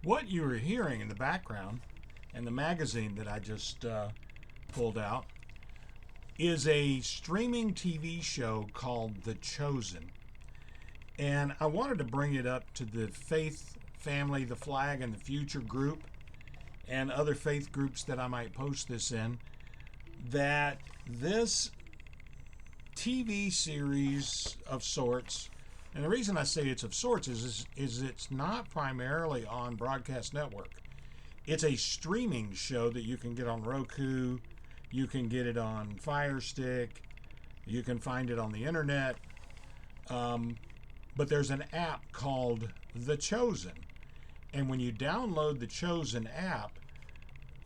What you are hearing in the background and the magazine that I just pulled out is a streaming TV show called The Chosen. And I wanted to bring it up to the Faith Family, the Flag, and the Future group and other faith groups that I might post this in, that this TV series of sorts, and the reason I say it's of sorts is it's not primarily on broadcast network. It's a streaming show that you can get on Roku, you can get it on Fire Stick, you can find it on the internet. But there's an app called The Chosen. And when you download the Chosen app,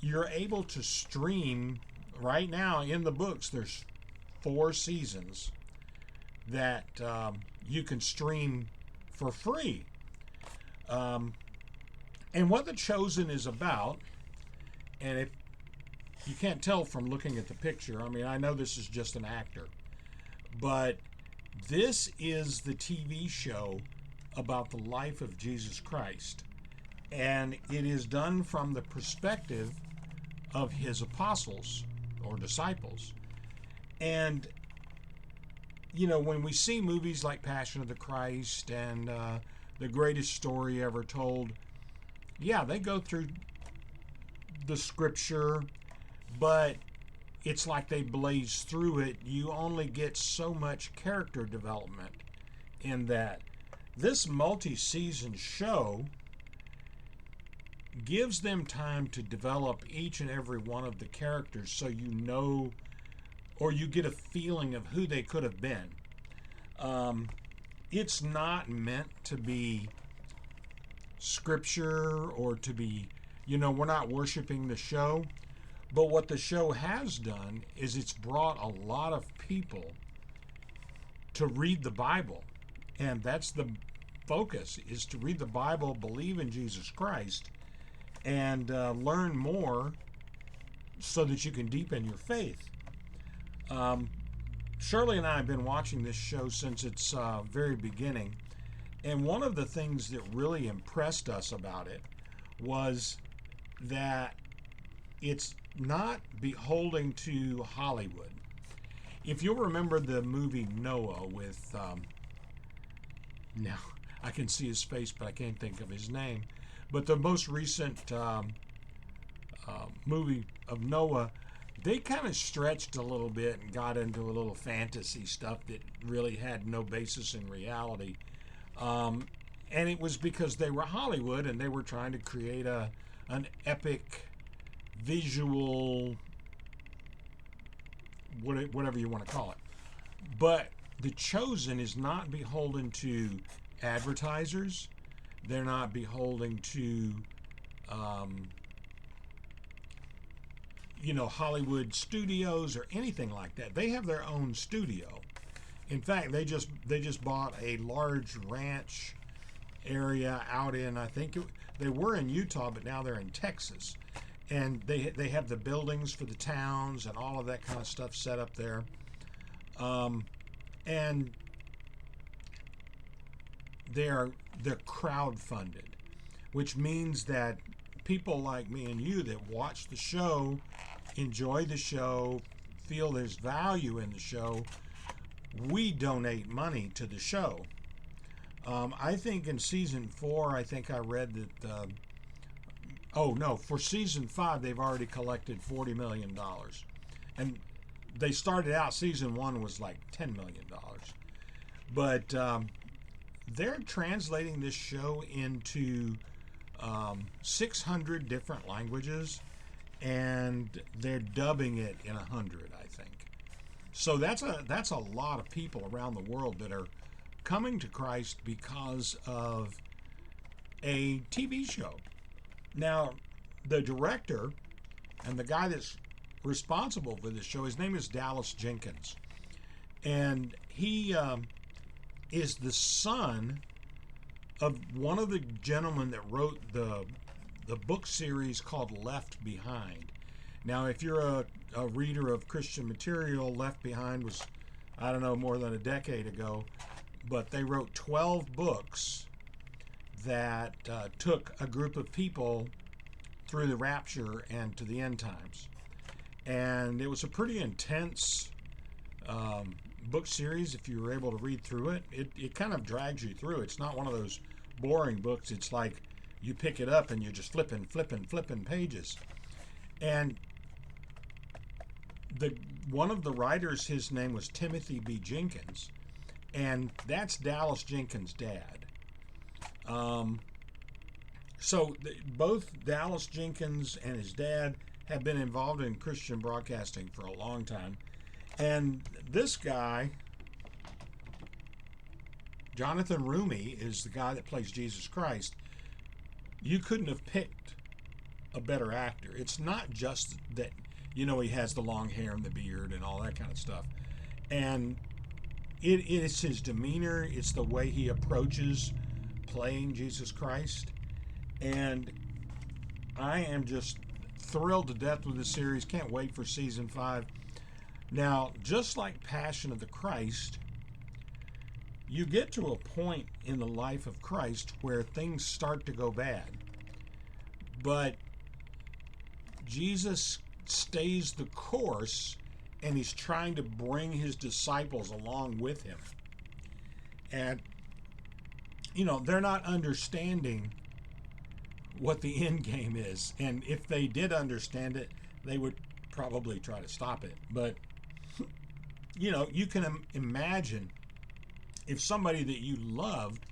you're able to stream. Right now in the books, there's 4 seasons that you can stream for free. And what The Chosen is about, and if you can't tell from looking at the picture, I mean, I know this is just an actor, but this is the TV show about the life of Jesus Christ. And it is done from the perspective of his apostles or disciples. And, you know, when we see movies like Passion of the Christ and The Greatest Story Ever Told, yeah, they go through the scripture, but it's like they blaze through it. You only get so much character development in that. This multi-season show gives them time to develop each and every one of the characters so you know, or you get a feeling of who they could have been. It's not meant to be scripture or to be, you know, we're not worshiping the show. But what the show has done is it's brought a lot of people to read the Bible. And that's the focus, is to read the Bible, believe in Jesus Christ, and learn more so that you can deepen your faith. Shirley and I have been watching this show since its very beginning. And one of the things that really impressed us about it was that it's not beholden to Hollywood. If you'll remember the movie Noah with, now I can see his face, but I can't think of his name. But the most recent movie of Noah, they kind of stretched a little bit and got into a little fantasy stuff that really had no basis in reality. And it was because they were Hollywood and they were trying to create an epic visual, whatever you want to call it. But The Chosen is not beholden to advertisers. They're not beholden to Hollywood studios or anything like that. They have their own studio. In fact, they just bought a large ranch area out in, I think they were in Utah, but now they're in Texas. And they have the buildings for the towns and all of that kind of stuff set up there. And they're crowdfunded, which means that people like me and you that watch the show, enjoy the show, feel there's value in the show, we donate money to the show. I think in season 4, I think I read that for season 5, they've already collected $40 million. And they started out, season 1 was like $10 million. But they're translating this show into 600 different languages, and they're dubbing it in 100, I think. So that's a lot of people around the world that are coming to Christ because of a TV show. Now, the director and the guy that's responsible for this show, his name is Dallas Jenkins. And he is the son of one of the gentlemen that wrote the book series called Left Behind. Now, if you're a reader of Christian material, Left Behind was, I don't know, more than a decade ago, but they wrote 12 books that took a group of people through the rapture and to the end times. And it was a pretty intense book series. If you were able to read through it, it kind of drags you through. It's not one of those boring books. It's like you pick it up and you're just flipping pages. And one of the writers, his name was Timothy B. Jenkins, and that's Dallas Jenkins' dad. So both Dallas Jenkins and his dad have been involved in Christian broadcasting for a long time. And this guy, Jonathan Rumi, is the guy that plays Jesus Christ. You couldn't have picked a better actor. It's not just that, he has the long hair and the beard and all that kind of stuff. And it's his demeanor. It's the way he approaches playing Jesus Christ. And I am just thrilled to death with this series. Can't wait for season 5. Now, just like Passion of the Christ, you get to a point in the life of Christ where things start to go bad. But Jesus stays the course, and he's trying to bring his disciples along with him. And, they're not understanding what the end game is. And if they did understand it, they would probably try to stop it. But, you can imagine if somebody that you loved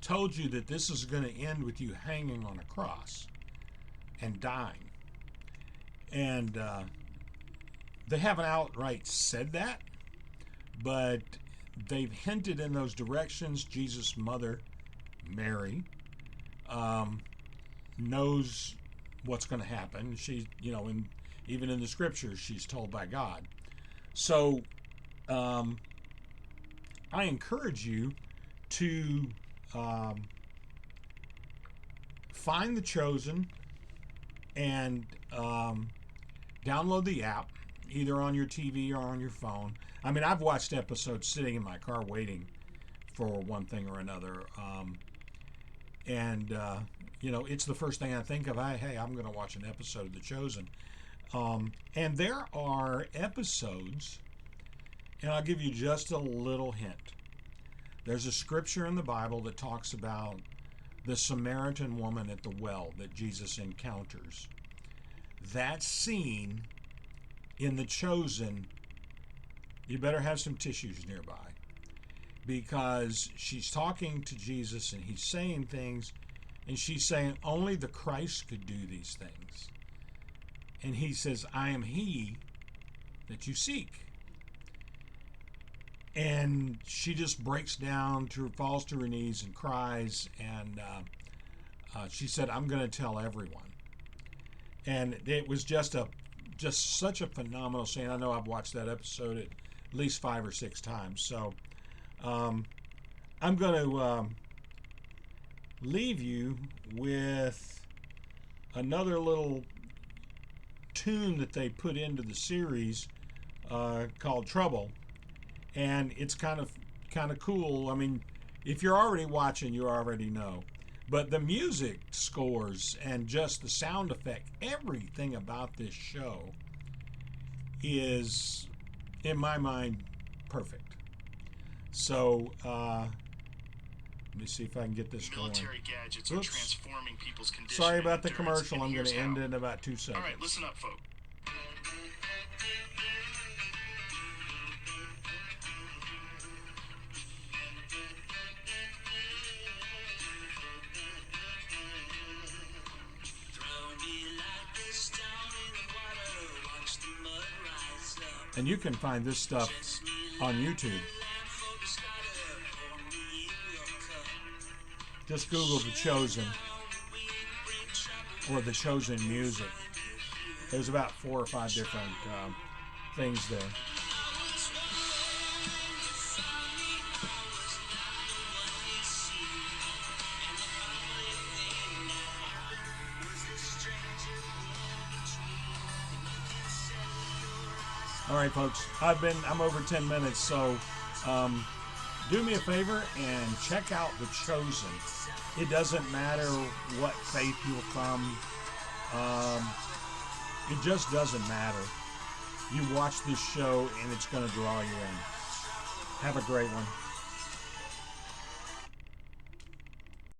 told you that this is going to end with you hanging on a cross and dying. And they haven't outright said that, but they've hinted in those directions. Jesus' mother, Mary, knows what's going to happen. She, even in the scriptures, she's told by God. So I encourage you to find The Chosen and download the app, either on your TV or on your phone. I mean, I've watched episodes sitting in my car waiting for one thing or another. It's the first thing I think of. Hey, I'm going to watch an episode of The Chosen. And there are episodes, and I'll give you just a little hint. There's a scripture in the Bible that talks about the Samaritan woman at the well that Jesus encounters. That scene in The Chosen, you better have some tissues nearby, because she's talking to Jesus and he's saying things, and she's saying only the Christ could do these things. And he says, I am he that you seek. And she just breaks down, falls to her knees and cries. And she said, I'm going to tell everyone. And it was just such a phenomenal scene. I know I've watched that episode at least 5 or 6 times. So I'm going to leave you with another little tune that they put into the series called Trouble. And it's kind of cool. I mean, if you're already watching, you already know. But the music scores and just the sound effect, everything about this show is, in my mind, perfect. So, let me see if I can get this going. Military gadgets are transforming people's condition. Sorry about the commercial. I'm going to end it in about 2 seconds. All right, listen up, folks. And you can find this stuff on YouTube. Just Google The Chosen or The Chosen Music. There's about 4 or 5 different things there. All right, folks. I'm over 10 minutes, so do me a favor and check out The Chosen. It doesn't matter what faith you're from. It just doesn't matter. You watch this show and it's going to draw you in. Have a great one.